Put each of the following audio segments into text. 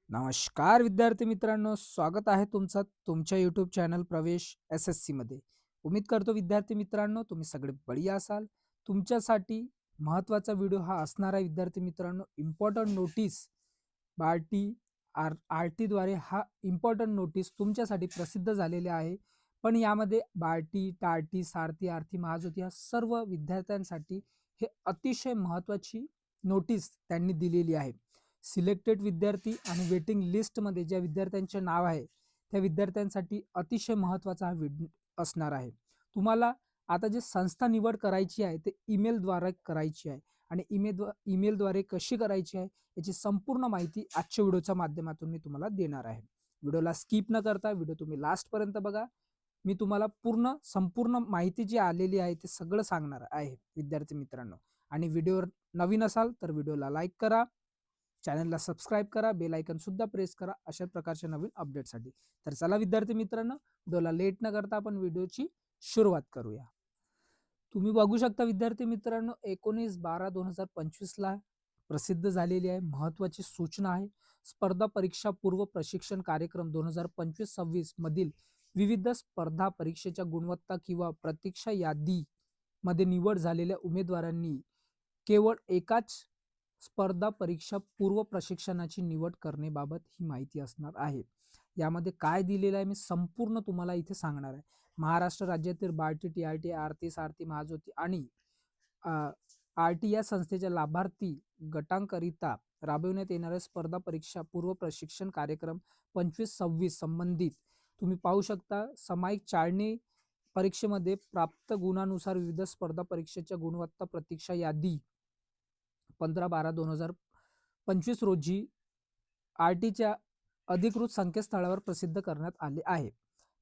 नमस्कार विद्यार्थी मित्रांनो, स्वागत आहे तुमचं तुमच्या यूट्यूब चॅनल प्रवेश SSC मध्ये. उम्मीद करतो विद्यार्थी मित्रांनो तुम्ही सगळे बढिया असाल. तुमच्यासाठी महत्त्वाचा व्हिडिओ हा असणार आहे विद्यार्थी मित्रांनो. इम्पॉर्टंट नोटीस बार्टी आरटीद्वारे हा इम्पॉर्टंट नोटीस तुमच्यासाठी प्रसिद्ध झालेले आहे. पण यामध्ये बार्टी, टार्टी, सारथी, आरती, महाज्योती या सर्व विद्यार्थ्यांसाठी हे अतिशय महत्त्वाची नोटीस त्यांनी दिलेली आहे. सिलेक्टेड विद्यार्थी आणि वेटिंग लिस्टमध्ये ज्या विद्यार्थ्यांचे नाव आहे त्या विद्यार्थ्यांसाठी अतिशय महत्त्वाचा हा असणार आहे. तुम्हाला आता जे संस्था निवड करायची आहे ते ईमेलद्वारे करायची आहे आणि ईमेलद्वारे कशी करायची आहे याची संपूर्ण माहिती आजच्या व्हिडिओच्या माध्यमातून मी तुम्हाला देणार आहे. व्हिडिओला स्किप न करता व्हिडिओ तुम्ही लास्टपर्यंत बघा. मी तुम्हाला संपूर्ण माहिती जी आलेली आहे ते सगळं सांगणार आहे विद्यार्थी मित्रांनो. आणि व्हिडिओवर नवीन असाल तर व्हिडिओला लाईक करा, चॅनलला सबस्क्राईब करा, बेल आयकन सुद्धा प्रेस करा अशा प्रकारच्या नवीन अपडेटसाठी. तर चला विद्यार्थी मित्रांनो, व्हिडिओला लेट न करता आपण व्हिडिओची सुरुवात करूया. तुम्ही बघू शकता विद्यार्थी मित्रांनो, 19/12/2025 ला प्रसिद्ध झालेली आहे महत्त्वाची सूचना आहे. स्पर्धा परीक्षा पूर्व प्रशिक्षण कार्यक्रम 2025-26 मधील विविध स्पर्धा परीक्षेच्या गुणवत्ता किंवा प्रतीक्षा यादीमध्ये निवड झालेल्या उमेदवारांनी केवळ एकाच स्पर्धा परीक्षा पूर्व प्रशिक्षणाची निवड करण्याबाबत ही माहिती असणार आहे. यामध्ये काय दिलेलं आहे मी संपूर्ण तुम्हाला इथे सांगणार आहे. महाराष्ट्र राज्यातील बार्टी, टीआरटी, आरती, सारथी, महाज्योती आणि आरटी या संस्थेच्या लाभार्थी गटांकरिता राबविण्यात येणाऱ्या स्पर्धा परीक्षा पूर्व प्रशिक्षण कार्यक्रम 25-26 संबंधित तुम्ही पाहू शकता. सामायिक चाळणी परीक्षेमध्ये प्राप्त गुणानुसार विविध स्पर्धा परीक्षेच्या गुणवत्ता प्रतीक्षा यादी 15/12/2025 रोजी आरटीच्या अधिकृत संकेतस्थळावर प्रसिद्ध करण्यात आले आहे.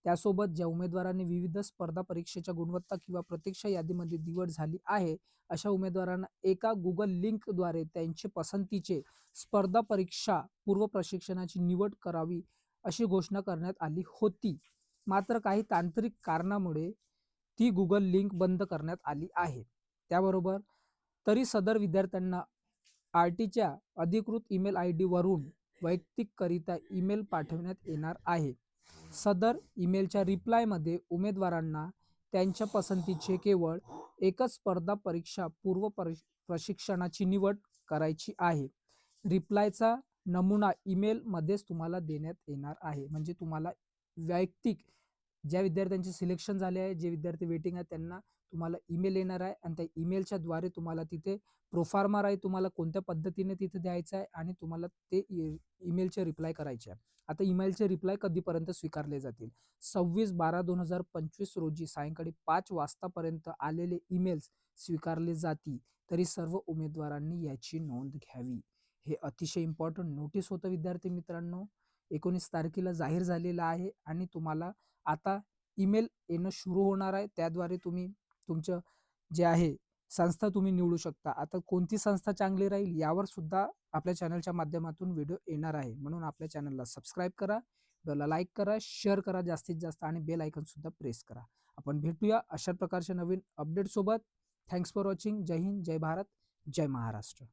त्यासोबत ज्या उमेदवारांनी विविध स्पर्धा परीक्षेच्या गुणवत्ता किंवा प्रतीक्षा यादीमध्ये निवड झाली आहे अशा उमेदवारांना एका गुगल लिंकद्वारे त्यांचे पसंतीचे स्पर्धा परीक्षा पूर्व प्रशिक्षणाची निवड करावी अशी घोषणा करण्यात आली होती. मात्र काही तांत्रिक कारणामुळे ती गुगल लिंक बंद करण्यात आली आहे. त्याबरोबर तरी सदर विद्यार्थ्यांना आरटीच्या अधिकृत ईमेल ID वरून वैयक्तिकरित्या ईमेल पाठवण्यात येणार आहे. सदर ईमेलच्या रिप्लायमध्ये उमेदवारांना त्यांच्या पसंतीचे केवळ एकच स्पर्धा परीक्षा पूर्व प्रशिक्षणाची निवड करायची आहे. रिप्लायचा नमुना ईमेलमध्येच तुम्हाला देण्यात येणार आहे. म्हणजे तुम्हाला वैयक्तिक ज्या विद्यार्थ्यांचे सिलेक्शन झाले आहे, जे विद्यार्थी वेटिंग आहे त्यांना तुम्हाला ईमेल येणार आहे आणि त्या ईमेलच्या द्वारे तुम्हाला तिथे प्रोफार्मा राईट तुम्हाला कोणत्या पद्धतीने तिथे द्यायचं आहे आणि तुम्हाला ते ईमेलचे रिप्लाय करायचे आहे. आता ईमेलचे रिप्लाय कधीपर्यंत स्वीकारले जातील? 26/12/2025 रोजी सायंकाळी 5 वाजतापर्यंत आलेले ईमेल्स स्वीकारले जातील. तरी सर्व उमेदवारांनी याची नोंद घ्यावी. हे अतिशय इम्पॉर्टंट नोटीस होतं विद्यार्थी मित्रांनो. 19 तारखेला जाहीर झालेलं आहे आणि तुम्हाला आता ईमेल येणं सुरू होणार आहे. त्याद्वारे तुम्ही तुमचं जे आहे संस्था तुम्ही निवडू शकता. आता कोणती संस्था चांगली राहील यावर सुद्धा आपल्या चॅनलच्या माध्यमातून व्हिडिओ येणार आहे. म्हणून आपल्या चॅनलला सबस्क्राईब करा, व्हिडिओला लाईक करा, शेअर करा जास्तीत जास्त आणि बेल आयकॉन सुद्धा प्रेस करा. आपण भेटूया अशा प्रकारच्या नवीन अपडेट सोबत. Thanks for watching. जय हिंद, जय भारत, जय महाराष्ट्र.